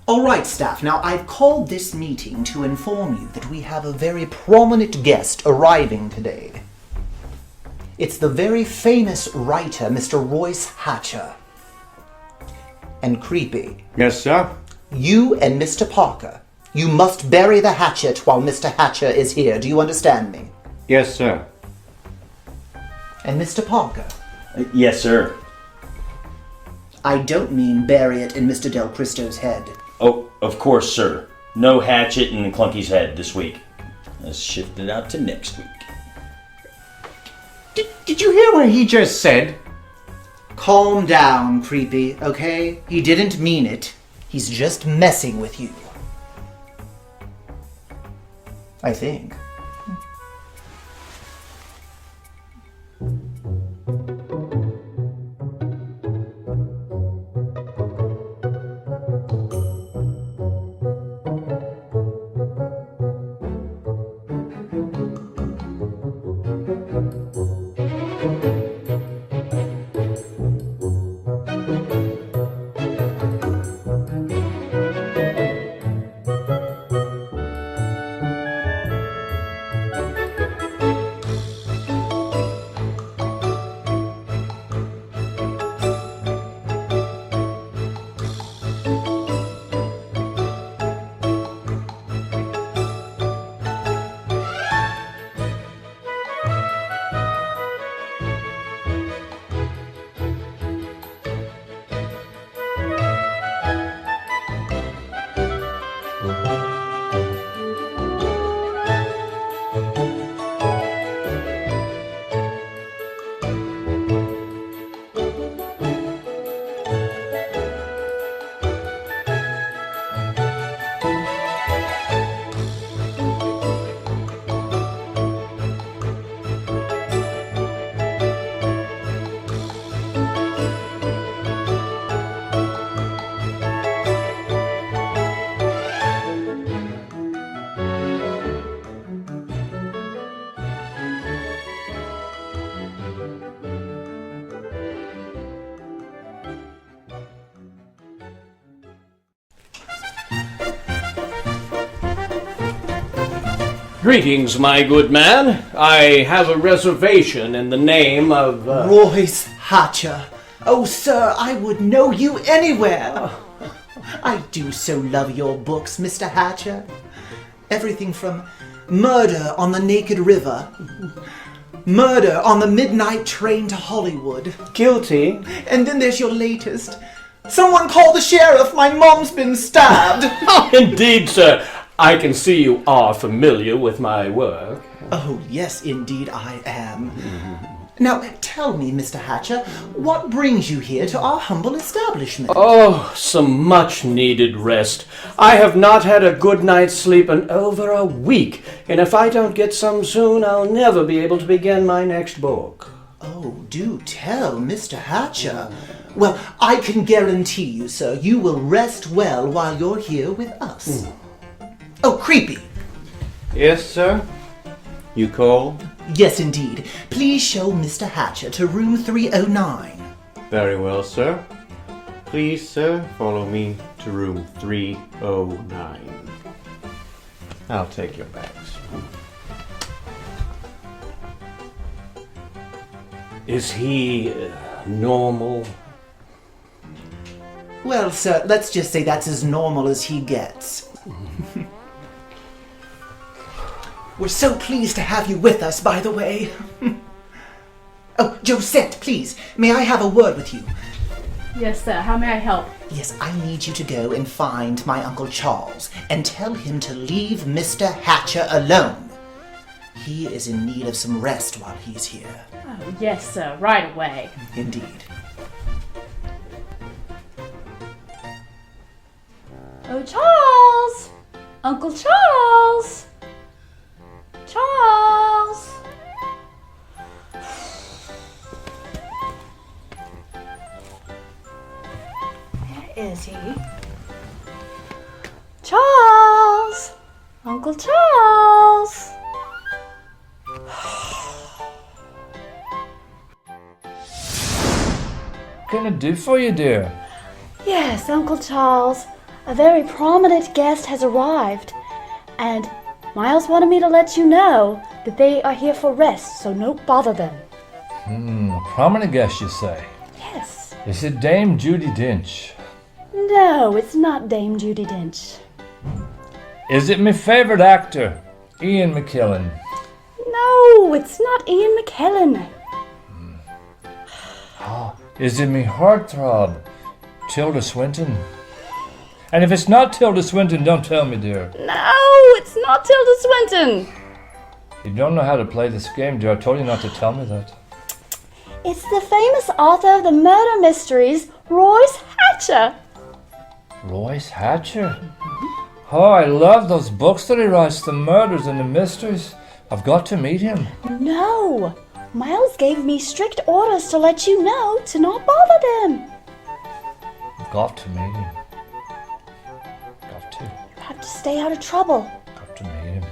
All right, staff. Now, I've called this meeting to inform you that we have a very prominent guest arriving today. It's the very famous writer, Mr. Royce Hatcher. And Creepy. Yes, sir? You and Mr. Parker, you must bury the hatchet while Mr. Hatcher is here. Do you understand me? Yes, sir. And Mr. Parker? Yes, sir. I don't mean bury it in Mr. Del Cristo's head. Oh, of course, sir. No hatchet in Clunky's head this week. Let's shift it out to next week. Did you hear what he just said? Calm down, Creepy, okay? He didn't mean it. He's just messing with you. I think. Greetings, my good man. I have a reservation in the name of... Royce Hatcher. Oh, sir, I would know you anywhere. I do so love your books, Mr. Hatcher. Everything from Murder on the Naked River, Murder on the Midnight Train to Hollywood. Guilty. And then there's your latest. Someone call the sheriff, my mom's been stabbed. Oh, indeed, sir. I can see you are familiar with my work. Oh, yes, indeed I am. Now, tell me, Mr. Hatcher, what brings you here to our humble establishment? Oh, some much-needed rest. I have not had a good night's sleep in over a week, and if I don't get some soon, I'll never be able to begin my next book. Oh, do tell, Mr. Hatcher. Well, I can guarantee you, sir, you will rest well while you're here with us. Oh, Creepy. Yes, sir? You called? Yes, indeed. Please show Mr. Hatcher to room 309. Very well, sir. Please, sir, follow me to room 309. I'll take your bags. Is he normal? Well, sir, let's just say that's as normal as he gets. We're so pleased to have you with us, by the way. Oh, Josette, please, may I have a word with you? Yes, sir. How may I help? Yes, I need you to go and find my Uncle Charles and tell him to leave Mr. Hatcher alone. He is in need of some rest while he's here. Oh, yes, sir. Right away. Indeed. Oh, Charles! Uncle Charles! Charles! Where is he? Charles! Uncle Charles! What can I do for you, dear? Yes, Uncle Charles. A very prominent guest has arrived, and Miles wanted me to let you know that they are here for rest, so don't bother them. Prominent guest, you say? Yes. Is it Dame Judi Dench? No, it's not Dame Judi Dench. Is it my favourite actor, Ian McKellen? No, it's not Ian McKellen. Is it me heartthrob, Tilda Swinton? And if it's not Tilda Swinton, don't tell me, dear. No, it's not Tilda Swinton. You don't know how to play this game, dear. I told you not to tell me that. It's the famous author of the murder mysteries, Royce Hatcher. Royce Hatcher? Oh, I love those books that he writes, the murders and the mysteries. I've got to meet him. No, Miles gave me strict orders to let you know to not bother them. I've got to meet him. Got to. You have to stay out of trouble. Got to meet him.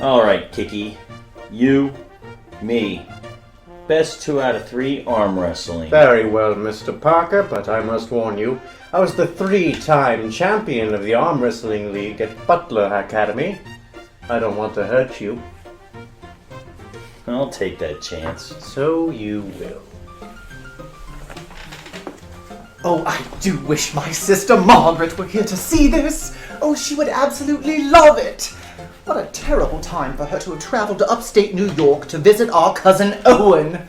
Alright, Geeky. You, me. Best 2 out of 3 arm wrestling. Very well, Mr. Parker, but I must warn you, I was the 3-time champion of the Arm Wrestling League at Butler Academy. I don't want to hurt you. I'll take that chance. So you will. Oh, I do wish my sister Margaret were here to see this. Oh, she would absolutely love it. What a terrible time for her to have traveled to upstate New York to visit our cousin Owen.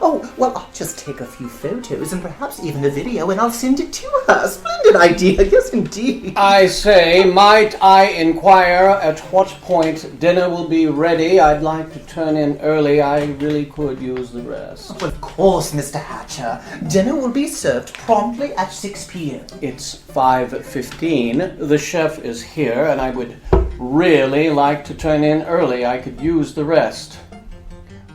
Oh, well, I'll just take a few photos and perhaps even a video and I'll send it to her. Splendid idea, yes indeed. I say, might I inquire at what point dinner will be ready? I'd like to turn in early. I really could use the rest. Of course, Mr. Hatcher. Dinner will be served promptly at 6 p.m. It's 5:15. The chef is here, and I would really like to turn in early. I could use the rest.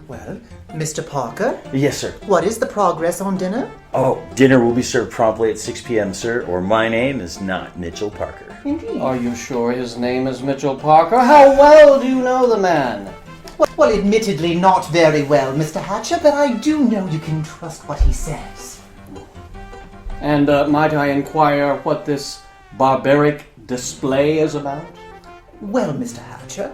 Well, Mr. Parker, Yes, sir. what is the progress on dinner? Oh, dinner will be served promptly at 6 p.m., sir, or my name is not Mitchell Parker. Indeed. Are you sure his name is Mitchell Parker? How well do you know the man? Well, admittedly not very well, Mr. Hatcher, but I do know you can trust what he says. And might I inquire what this barbaric display is about? Well, Mr. Hatcher,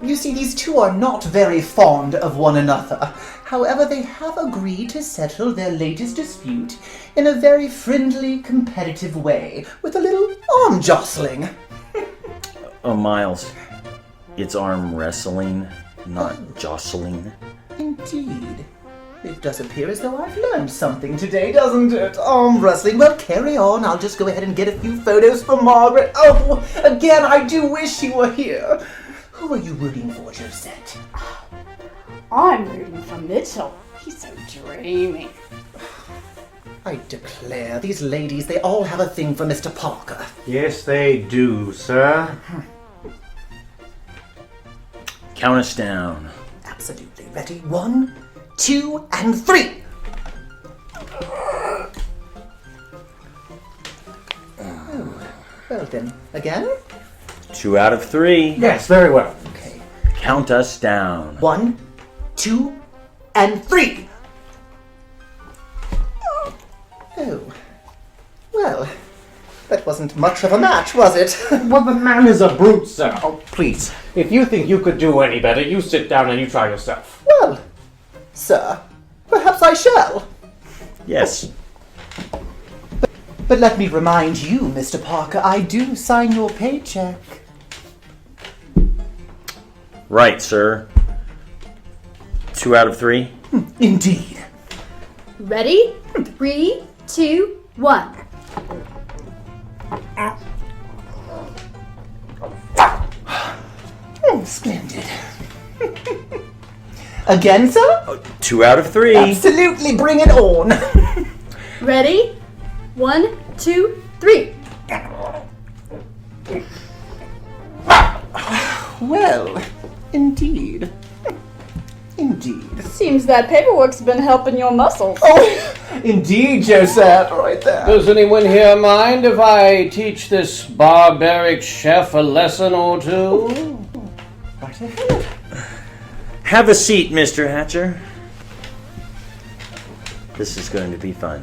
you see, these two are not very fond of one another. However, they have agreed to settle their latest dispute in a very friendly, competitive way, with a little arm jostling. Oh, Miles, it's arm wrestling, not jostling. Indeed. It does appear as though I've learned something today, doesn't it? Arm wrestling. Well, carry on. I'll just go ahead and get a few photos for Margaret. Oh, again, I do wish she were here. Who are you rooting for, Josette? I'm rooting for Mitchell. He's so dreamy. I declare, these ladies, they all have a thing for Mr. Parker. Yes, they do, sir. Count us down. Absolutely. Ready? 1, 2, and 3. Oh, well then, again? 2 out of 3. Yes, very well. Okay. Count us down. 1, 2, and 3. Oh. Well, that wasn't much of a match, was it? Well, the man is a brute, sir. Oh, please. If you think you could do any better, you sit down and you try yourself. Well, sir, perhaps I shall. Yes. But let me remind you, Mr. Parker, I do sign your paycheck. Right, sir. 2 out of 3. Indeed. Ready? 3, 2, 1. Splendid. Again, sir? 2 out of 3. Absolutely, bring it on. Ready? 1, 2, 3. Well, indeed. Indeed. Seems that paperwork's been helping your muscles. Oh, indeed, Josette, right there. Does anyone here mind if I teach this barbaric chef a lesson or two? Right ahead. Have a seat, Mr. Hatcher. This is going to be fun.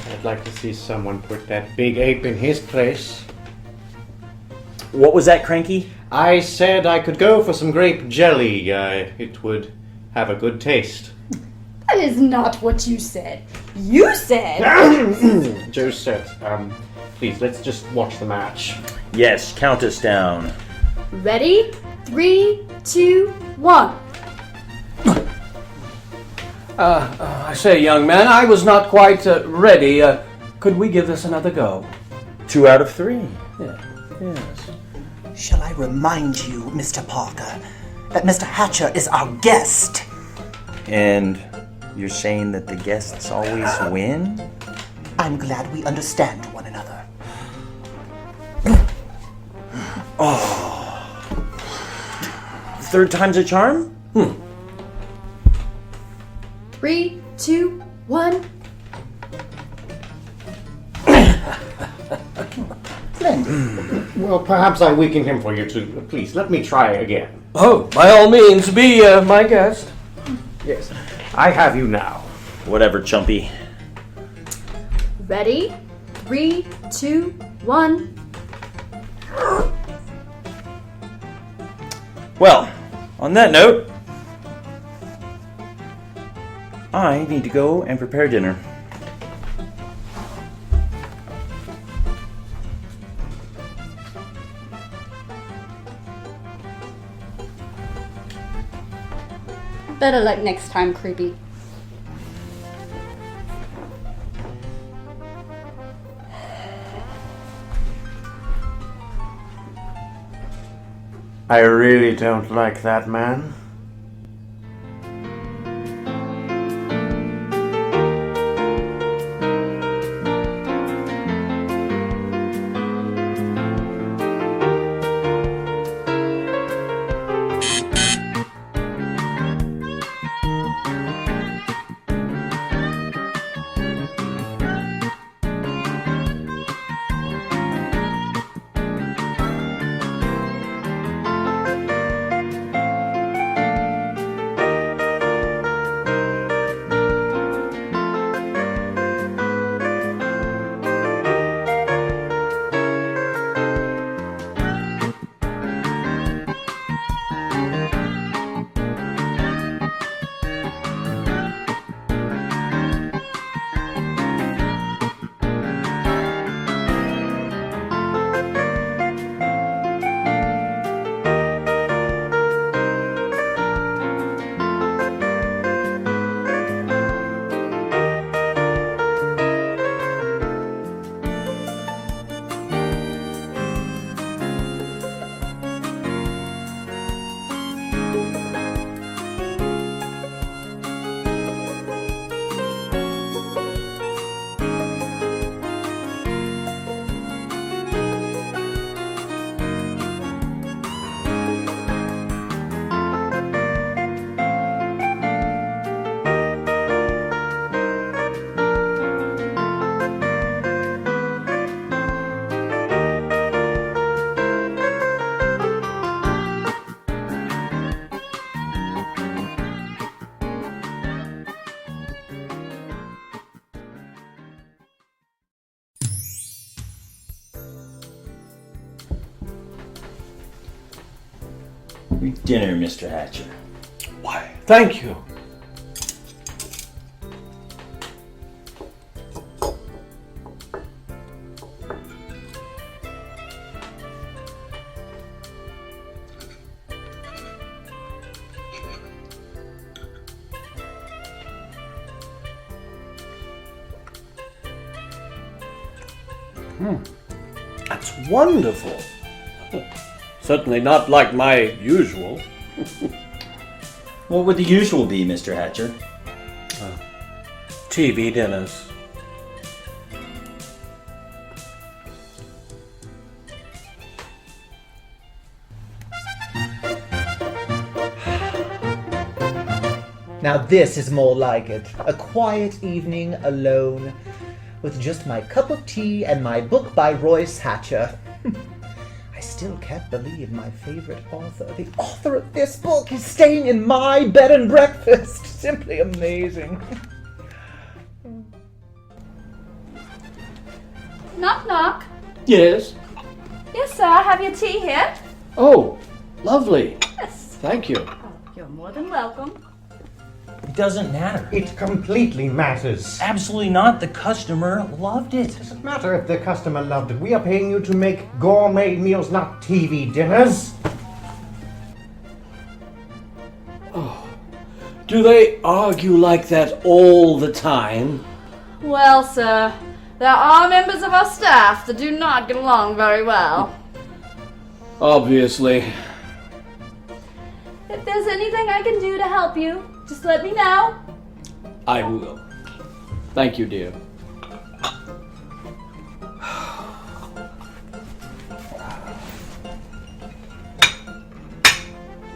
I'd like to see someone put that big ape in his place. What was that, Cranky? I said I could go for some grape jelly. It would have a good taste. That is not what you said. You said... Joe said, please, let's just watch the match. Yes, count us down. Ready? 3, 2, 1. I say, young man, I was not quite ready. Could we give this another go? 2 out of 3. Yeah. Yes. Shall I remind you, Mr. Parker, that Mr. Hatcher is our guest? And you're saying that the guests always win? I'm glad we understand one another. Third time's a charm? 3, 2, 1. Well, perhaps I weakened him for you too. Please, let me try again. Oh, by all means, be my guest. Yes, I have you now. Whatever, Chumpy. Ready? 3, 2, 1. Well, on that note, I need to go and prepare dinner. Better luck next time, creepy. I really don't like that man. Dinner, Mr. Hatcher. Why, thank you. That's wonderful. Certainly not like my usual. What would the usual be, Mr. Hatcher? TV dinners. Now this is more like it. A quiet evening alone, with just my cup of tea and my book by Royce Hatcher. I still can't believe my favorite author, the author of this book, is staying in my bed and breakfast. Simply amazing. Knock, knock. Yes? Yes, sir, I have your tea here. Oh, lovely. Yes. Thank you. Oh, you're more than welcome. It doesn't matter. It completely matters. Absolutely not. The customer loved it. Doesn't matter if the customer loved it. We are paying you to make gourmet meals, not TV dinners. Do they argue like that all the time? Well, sir, there are members of our staff that do not get along very well. Obviously. If there's anything I can do to help you, just let me know. I will. Thank you, dear.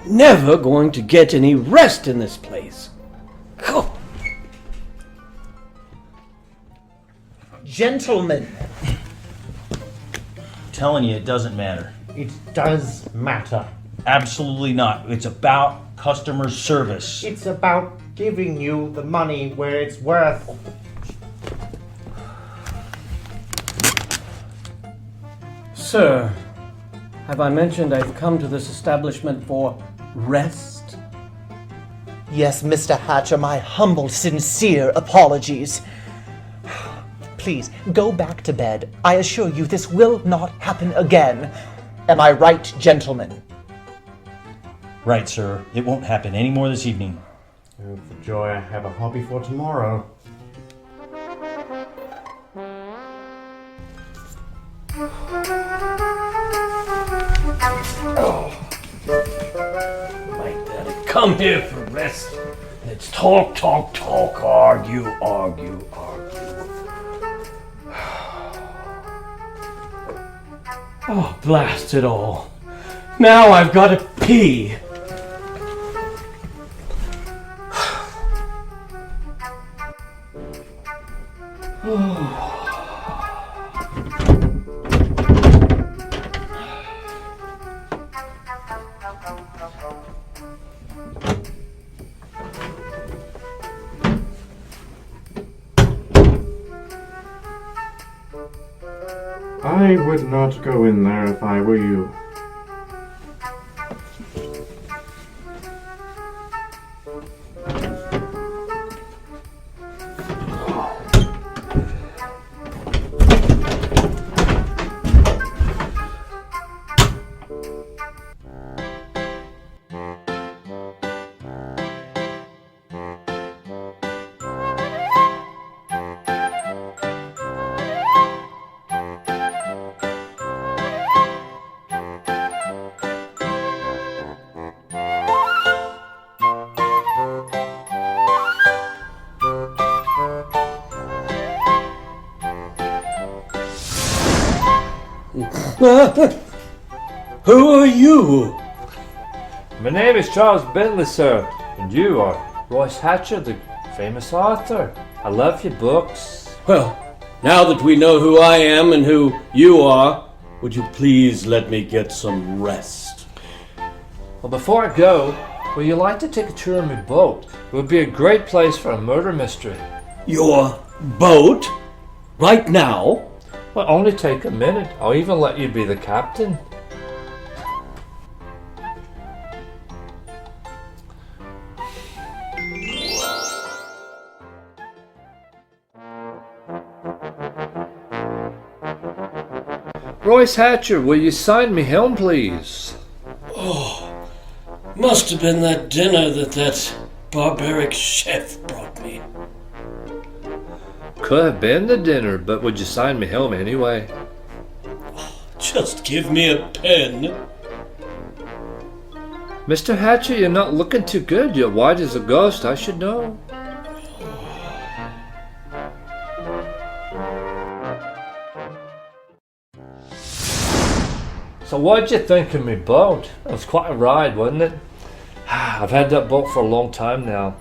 Never going to get any rest in this place. Gentlemen, I'm telling you, it doesn't matter. It does matter. Absolutely not. It's about customer service. It's about giving you the money where it's worth. Sir, have I mentioned I've come to this establishment for rest? yes, Mr. Hatcher, my humble, sincere apologies. Please, go back to bed. I assure you this will not happen again. Am I right, gentlemen? Right, sir. It won't happen any more this evening. Oh, for joy, I have a hobby for tomorrow. My daddy, come here for rest. Let's talk, talk, talk, argue, argue, argue. Oh, blast it all. Now I've got to pee. I would not go in there if I were you. Who are you? My name is Charles Bentley, sir, and you are Royce Hatcher, the famous author. I love your books. Well, now that we know who I am and who you are, would you please let me get some rest? Well, before I go, would you like to take a tour on my boat? It would be a great place for a murder mystery. Your boat? Right now? Well, only take a minute. I'll even let you be the captain. Royce Hatcher, will you sign me helm, please? Must have been that dinner that barbaric chef brought me. Could have been the dinner, but would you sign me helm anyway? Just give me a pen. Mr. Hatcher, you're not looking too good. You're white as a ghost, I should know. So what'd you think of me boat? It was quite a ride, wasn't it? I've had that boat for a long time now.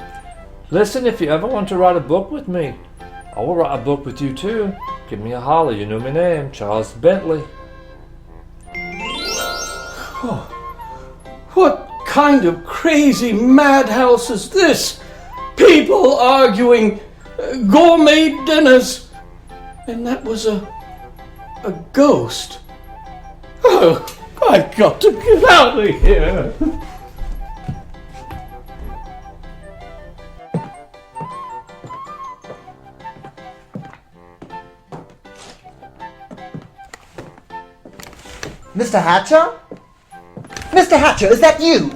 Listen, if you ever want to write a book with me, I will write a book with you too. Give me a holler, you know my name, Charles Bentley. What kind of crazy madhouse is this? People arguing, gourmet dinners. And that was a A ghost? Oh, I've got to get out of here. Mr. Hatcher? Mr. Hatcher, is that you?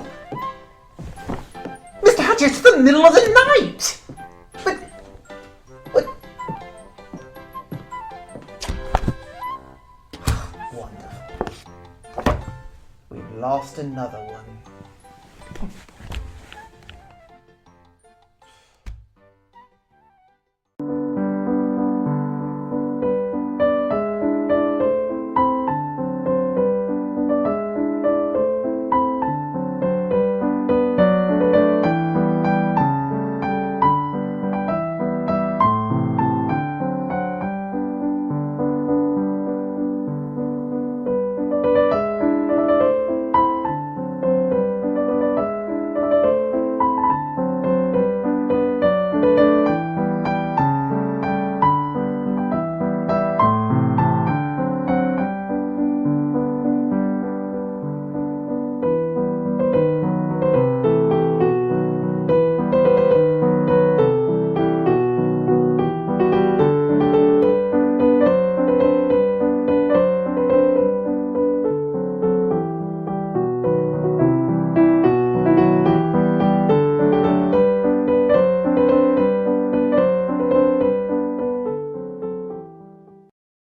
Mr. Hatcher, it's the middle of the night! But... what? Wonderful. We've lost another one.